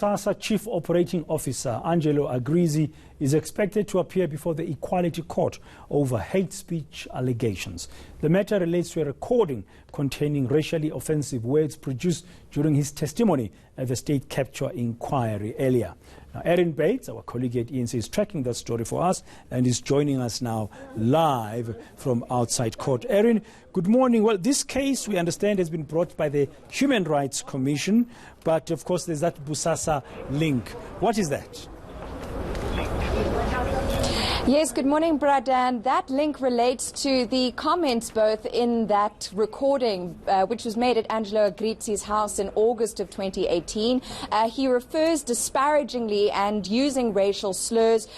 Bosasa Chief Operating Officer Angelo Agrizzi is expected to appear before the Equality Court over hate speech allegations. The matter relates to a recording containing racially offensive words produced during his testimony at the state capture inquiry earlier. Now, Erin Bates, our colleague at eNCA, is tracking that story for us and is joining us now live from outside court. Erin, good morning. Well, this case, we understand, has been brought by the Human Rights Commission, but of course there's that Bosasa link. What is that? Yes, good morning, Bradan. That link relates to the comments both in that recording, which was made at Angelo Agrizzi's house in August of 2018. He refers disparagingly and using racial slurs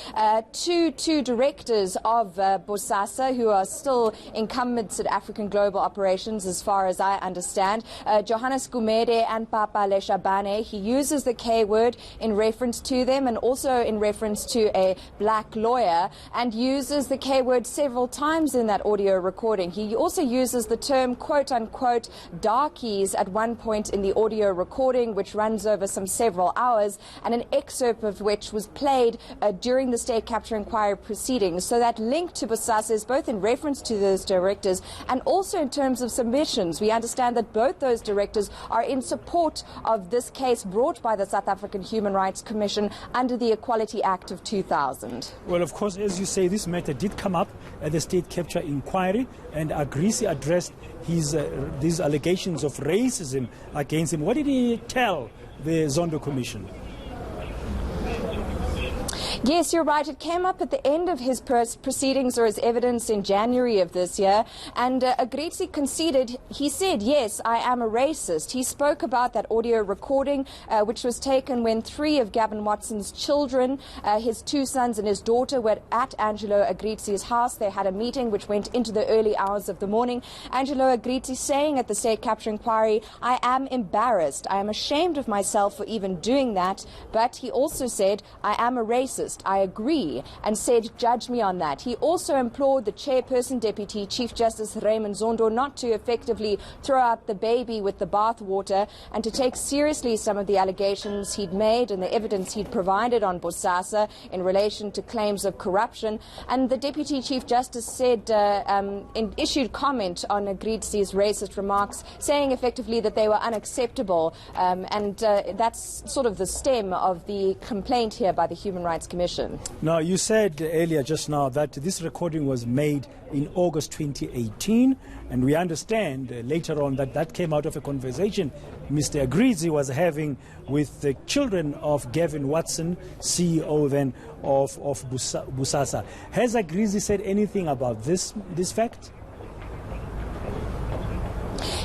to two directors of Bosasa, who are still incumbents at African Global Operations, as far as I understand, Johannes Gumede and Papa Leshabane. He uses the K word in reference to them and also in reference to a black lawyer, and uses the K word several times in that audio recording. He also uses the term quote-unquote darkies at one point in the audio recording, which runs over some several hours, and an excerpt of which was played during the state capture inquiry proceedings. So that link to Bosasa is both in reference to those directors and also in terms of submissions. We understand that both those directors are in support of this case brought by the South African Human Rights Commission under the Equality Act of 2000. Well, of course, as you say, this matter did come up at the state capture inquiry, and Agrizzi addressed these allegations of racism against him. What did he tell the Zondo Commission? Yes, you're right. It came up at the end of his proceedings or his evidence in January of this year. And Agrizzi conceded. He said, yes, I am a racist. He spoke about that audio recording, which was taken when three of Gavin Watson's children, his two sons and his daughter, were at Angelo Agrizzi's house. They had a meeting which went into the early hours of the morning. Angelo Agrizzi saying at the state capture inquiry, I am embarrassed. I am ashamed of myself for even doing that. But he also said, I am a racist. I agree, and said, judge me on that. He also implored the chairperson, Deputy Chief Justice Raymond Zondo, not to effectively throw out the baby with the bathwater and to take seriously some of the allegations he'd made and the evidence he'd provided on Bosasa in relation to claims of corruption. And the Deputy Chief Justice said, issued comment on Agrizzi's racist remarks, saying effectively that they were unacceptable. And that's sort of the stem of the complaint here by the Human Rights Commission. Now, you said earlier just now that this recording was made in August 2018, and we understand later on that that came out of a conversation Mr. Agrizzi was having with the children of Gavin Watson, CEO then of Bosasa. Has Agrizzi said anything about this fact?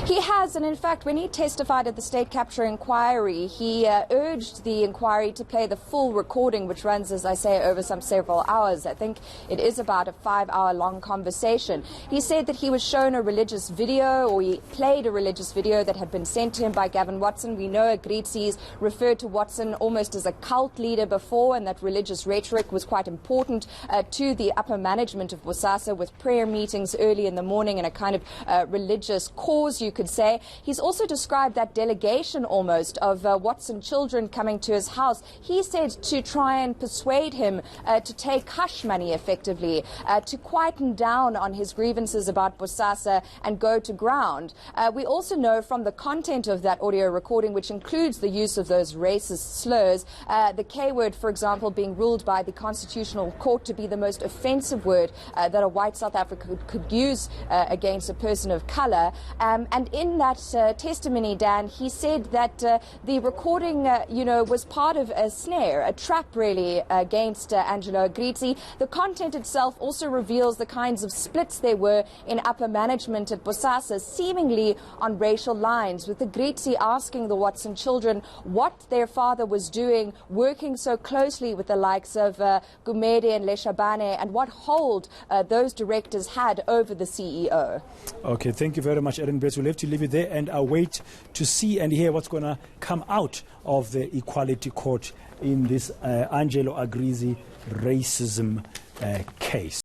He has, and in fact, when he testified at the state capture inquiry, he urged the inquiry to play the full recording, which runs, as I say, over some several hours. I think it is about a 5-hour-long conversation. He said that he was shown a religious video, or he played a religious video that had been sent to him by Gavin Watson. We know Agrizzi's referred to Watson almost as a cult leader before, and that religious rhetoric was quite important to the upper management of Bosasa, with prayer meetings early in the morning and a kind of religious cause, you could say. He's also described that delegation almost of Watson children coming to his house. He said to try and persuade him to take hush money effectively, to quieten down on his grievances about Bosasa and go to ground. We also know from the content of that audio recording, which includes the use of those racist slurs, the K word, for example, being ruled by the Constitutional Court to be the most offensive word that a white South African could use against a person of color. And in that testimony, Dan, he said that the recording, was part of a snare, a trap really, against Angelo Agrizzi. The content itself also reveals the kinds of splits there were in upper management at Bosasa, seemingly on racial lines, with Agrizzi asking the Watson children what their father was doing, working so closely with the likes of Gumede and Leshabane, and what hold those directors had over the CEO. Okay, thank you very much, Erin Bates. We'll have to leave it there and await to see and hear what's going to come out of the Equality Court in this Angelo Agrizzi racism case.